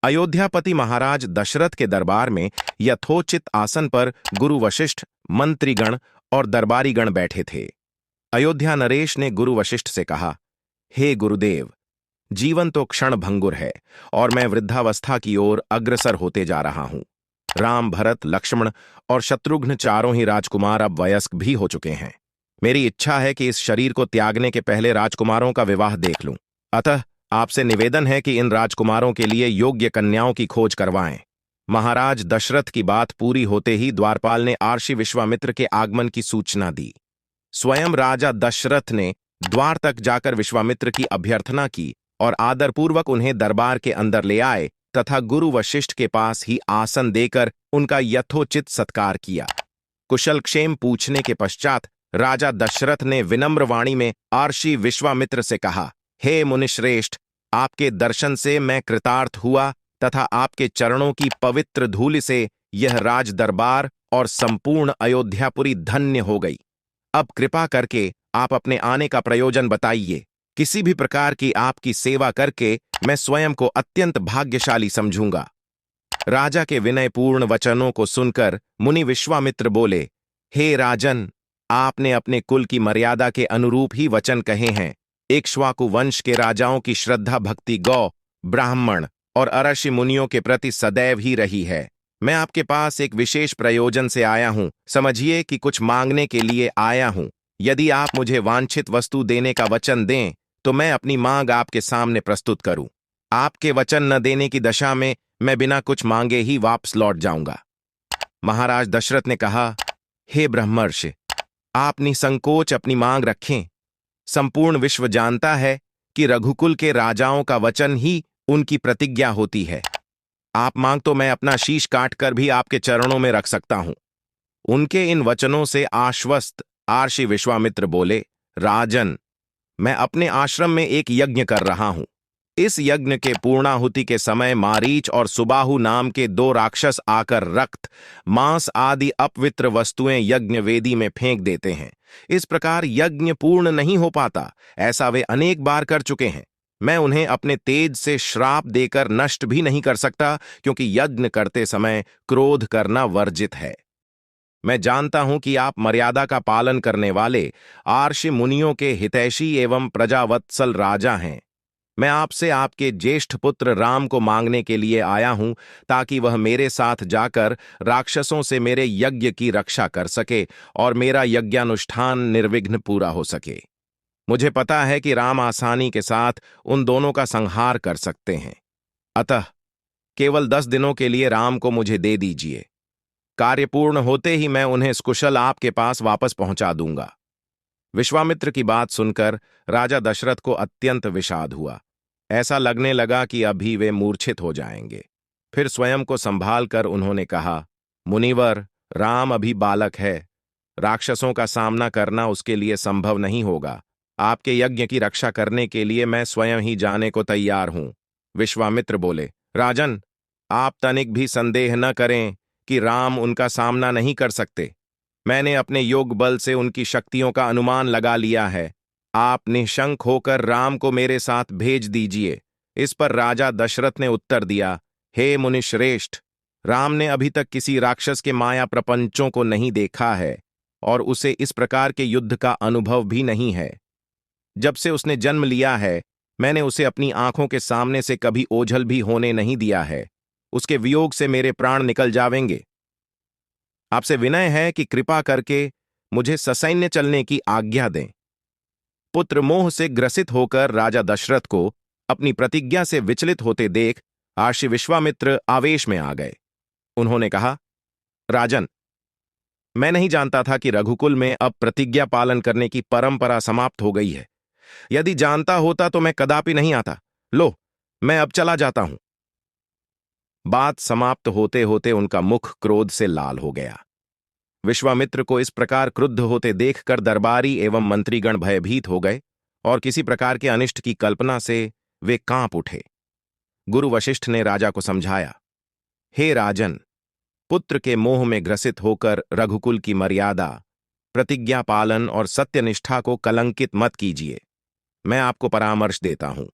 अयोध्यापति महाराज दशरथ के दरबार में यथोचित आसन पर गुरु वशिष्ठ, मंत्रीगण और दरबारीगण बैठे थे। अयोध्या नरेश ने गुरु वशिष्ठ से कहा, हे गुरुदेव, जीवन तो क्षण भंगुर है और मैं वृद्धावस्था की ओर अग्रसर होते जा रहा हूं। राम, भरत, लक्ष्मण और शत्रुघ्न चारों ही राजकुमार अब वयस्क भी हो चुके हैं। मेरी इच्छा है कि इस शरीर को त्यागने के पहले राजकुमारों का विवाह देख लूं। अतः आपसे निवेदन है कि इन राजकुमारों के लिए योग्य कन्याओं की खोज करवाएं। महाराज दशरथ की बात पूरी होते ही द्वारपाल ने आर्षि विश्वामित्र के आगमन की सूचना दी। स्वयं राजा दशरथ ने द्वार तक जाकर विश्वामित्र की अभ्यर्थना की और आदरपूर्वक उन्हें दरबार के अंदर ले आए तथा गुरु वशिष्ठ के पास ही आसन देकर उनका यथोचित सत्कार किया। कुशलक्षेम पूछने के पश्चात राजा दशरथ ने विनम्र वाणी में आर्षि विश्वामित्र से कहा, हे मुनिश्रेष्ठ, आपके दर्शन से मैं कृतार्थ हुआ तथा आपके चरणों की पवित्र धूलि से यह राज दरबार और संपूर्ण अयोध्यापुरी धन्य हो गई। अब कृपा करके आप अपने आने का प्रयोजन बताइए। किसी भी प्रकार की आपकी सेवा करके मैं स्वयं को अत्यंत भाग्यशाली समझूंगा। राजा के विनयपूर्ण वचनों को सुनकर मुनि विश्वामित्र बोले, हे राजन, आपने अपने कुल की मर्यादा के अनुरूप ही वचन कहे हैं। इक्ष्वाकु वंश के राजाओं की श्रद्धा भक्ति गौ, ब्राह्मण और अरषि मुनियों के प्रति सदैव ही रही है। मैं आपके पास एक विशेष प्रयोजन से आया हूं। समझिए कि कुछ मांगने के लिए आया हूं। यदि आप मुझे वांछित वस्तु देने का वचन दें तो मैं अपनी मांग आपके सामने प्रस्तुत करूं। आपके वचन न देने की दशा में मैं बिना कुछ मांगे ही वापस लौट जाऊंगा। महाराज दशरथ ने कहा, हे ब्रह्मर्षि, आप निसंकोच अपनी मांग रखें। संपूर्ण विश्व जानता है कि रघुकुल के राजाओं का वचन ही उनकी प्रतिज्ञा होती है। आप मांग तो मैं अपना शीश काटकर भी आपके चरणों में रख सकता हूं। उनके इन वचनों से आश्वस्त आर्षि विश्वामित्र बोले, राजन, मैं अपने आश्रम में एक यज्ञ कर रहा हूं। इस यज्ञ के पूर्णाहुति के समय मारीच और सुबाहु नाम के दो राक्षस आकर रक्त, मांस आदि अपवित्र वस्तुएं यज्ञ वेदी में फेंक देते हैं। इस प्रकार यज्ञ पूर्ण नहीं हो पाता। ऐसा वे अनेक बार कर चुके हैं। मैं उन्हें अपने तेज से श्राप देकर नष्ट भी नहीं कर सकता, क्योंकि यज्ञ करते समय क्रोध करना वर्जित है। मैं जानता हूं कि आप मर्यादा का पालन करने वाले आर्षि मुनियों के हितैषी एवं प्रजावत्सल राजा हैं। मैं आपसे आपके ज्येष्ठ पुत्र राम को मांगने के लिए आया हूं, ताकि वह मेरे साथ जाकर राक्षसों से मेरे यज्ञ की रक्षा कर सके और मेरा यज्ञानुष्ठान निर्विघ्न पूरा हो सके। मुझे पता है कि राम आसानी के साथ उन दोनों का संहार कर सकते हैं। अतः केवल 10 दिनों के लिए राम को मुझे दे दीजिए। कार्य पूर्ण होते ही मैं उन्हें सकुशल आपके पास वापस पहुंचा दूंगा। विश्वामित्र की बात सुनकर राजा दशरथ को अत्यंत विषाद हुआ। ऐसा लगने लगा कि अभी वे मूर्छित हो जाएंगे। फिर स्वयं को संभाल कर उन्होंने कहा, मुनिवर, राम अभी बालक है। राक्षसों का सामना करना उसके लिए संभव नहीं होगा। आपके यज्ञ की रक्षा करने के लिए मैं स्वयं ही जाने को तैयार हूं। विश्वामित्र बोले, राजन, आप तनिक भी संदेह न करें कि राम उनका सामना नहीं कर सकते। मैंने अपने योग बल से उनकी शक्तियों का अनुमान लगा लिया है। आप निशंक होकर राम को मेरे साथ भेज दीजिए। इस पर राजा दशरथ ने उत्तर दिया, हे मुनिश्रेष्ठ, राम ने अभी तक किसी राक्षस के माया प्रपंचों को नहीं देखा है और उसे इस प्रकार के युद्ध का अनुभव भी नहीं है। जब से उसने जन्म लिया है, मैंने उसे अपनी आंखों के सामने से कभी ओझल भी होने नहीं दिया है। उसके वियोग से मेरे प्राण निकल जावेंगे। आपसे विनय है कि कृपा करके मुझे ससैन्य चलने की आज्ञा दें। पुत्र मोह से ग्रसित होकर राजा दशरथ को अपनी प्रतिज्ञा से विचलित होते देख आर्षि विश्वामित्र आवेश में आ गए। उन्होंने कहा, राजन, मैं नहीं जानता था कि रघुकुल में अब प्रतिज्ञा पालन करने की परंपरा समाप्त हो गई है। यदि जानता होता तो मैं कदापि नहीं आता। लो, मैं अब चला जाता हूं। बात समाप्त होते होते उनका मुख क्रोध से लाल हो गया। विश्वामित्र को इस प्रकार क्रुद्ध होते देखकर दरबारी एवं मंत्रीगण भयभीत हो गए और किसी प्रकार के अनिष्ट की कल्पना से वे कांप उठे। गुरु वशिष्ठ ने राजा को समझाया, हे राजन, पुत्र के मोह में ग्रसित होकर रघुकुल की मर्यादा, प्रतिज्ञा पालन और सत्यनिष्ठा को कलंकित मत कीजिए। मैं आपको परामर्श देता हूं।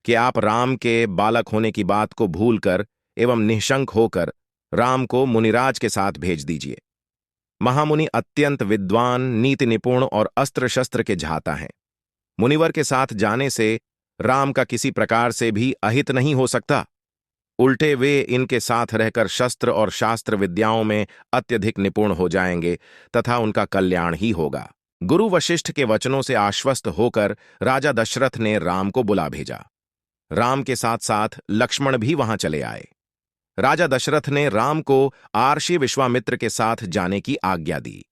कि आप राम के बालक होने की बात को भूलकर एवं निःशंक होकर राम को मुनिराज के साथ भेज दीजिए। महामुनि अत्यंत विद्वान, नीति निपुण और अस्त्र शस्त्र के झाता हैं। मुनिवर के साथ जाने से राम का किसी प्रकार से भी अहित नहीं हो सकता, उल्टे वे इनके साथ रहकर शस्त्र और शास्त्र विद्याओं में अत्यधिक निपुण हो जाएंगे तथा उनका कल्याण ही होगा। गुरु वशिष्ठ के वचनों से आश्वस्त होकर राजा दशरथ ने राम को बुला भेजा। राम के साथ साथ लक्ष्मण भी वहां चले आए। राजा दशरथ ने राम को आर्षि विश्वामित्र के साथ जाने की आज्ञा दी।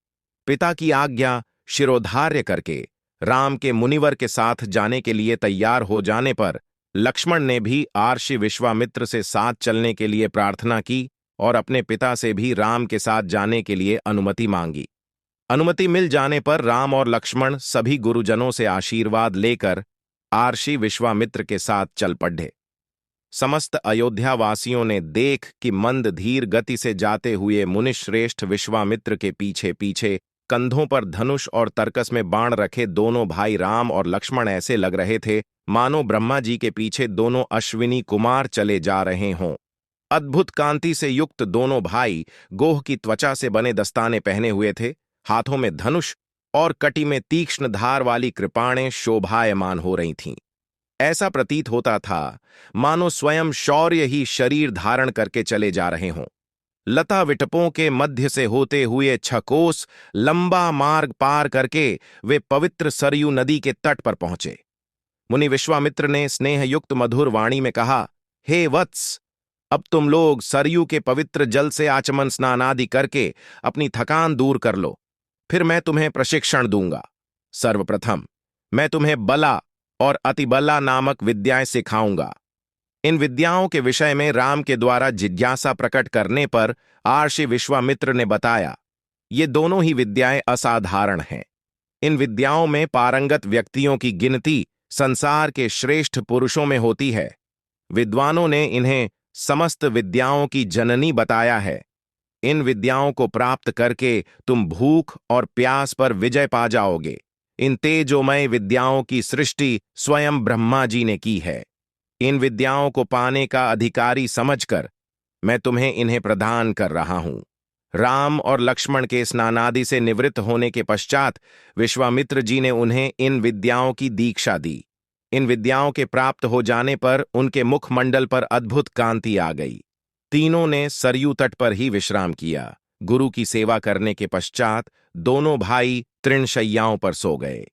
पिता की आज्ञा शिरोधार्य करके राम के मुनिवर के साथ जाने के लिए तैयार हो जाने पर लक्ष्मण ने भी आर्षि विश्वामित्र से साथ चलने के लिए प्रार्थना की और अपने पिता से भी राम के साथ जाने के लिए अनुमति मांगी। अनुमति मिल जाने पर राम और लक्ष्मण सभी गुरुजनों से आशीर्वाद लेकर आर्षि विश्वामित्र के साथ चल पड़े। समस्त अयोध्यावासियों ने देख कि मंद धीर गति से जाते हुए मुनिश्रेष्ठ विश्वामित्र के पीछे पीछे कंधों पर धनुष और तरकस में बाण रखे दोनों भाई राम और लक्ष्मण ऐसे लग रहे थे मानो ब्रह्मा जी के पीछे दोनों अश्विनी कुमार चले जा रहे हों। अद्भुत कांति से युक्त दोनों भाई गोह की त्वचा से बने दस्ताने पहने हुए थे, हाथों में धनुष और कटी में तीक्ष्ण धार वाली कृपाणें शोभायमान हो रही थीं। ऐसा प्रतीत होता था मानो स्वयं शौर्य ही शरीर धारण करके चले जा रहे हों। लता विटपों के मध्य से होते हुए 6 कोस लंबा मार्ग पार करके वे पवित्र सरयू नदी के तट पर पहुंचे। मुनि विश्वामित्र ने स्नेहयुक्त मधुर वाणी में कहा, हे वत्स, अब तुम लोग सरयू के पवित्र जल से आचमन स्नान आदि करके अपनी थकान दूर कर लो, फिर मैं तुम्हें प्रशिक्षण दूंगा। सर्वप्रथम मैं तुम्हें बला और अतिबला नामक विद्याएं सिखाऊंगा। इन विद्याओं के विषय में राम के द्वारा जिज्ञासा प्रकट करने पर आर्षि विश्वामित्र ने बताया, ये दोनों ही विद्याएं असाधारण हैं। इन विद्याओं में पारंगत व्यक्तियों की गिनती संसार के श्रेष्ठ पुरुषों में होती है। विद्वानों ने इन्हें समस्त विद्याओं की जननी बताया है। इन विद्याओं को प्राप्त करके तुम भूख और प्यास पर विजय पा जाओगे। इन तेजोमय विद्याओं की सृष्टि स्वयं ब्रह्मा जी ने की है। इन विद्याओं को पाने का अधिकारी समझकर मैं तुम्हें इन्हें प्रदान कर रहा हूं। राम और लक्ष्मण के स्नानादि से निवृत्त होने के पश्चात विश्वामित्र जी ने उन्हें इन विद्याओं की दीक्षा दी। इन विद्याओं के प्राप्त हो जाने पर उनके मुखमंडल पर अद्भुत कांति आ गई। तीनों ने सरयू तट पर ही विश्राम किया। गुरु की सेवा करने के पश्चात दोनों भाई तृणशय्याओं पर सो गए।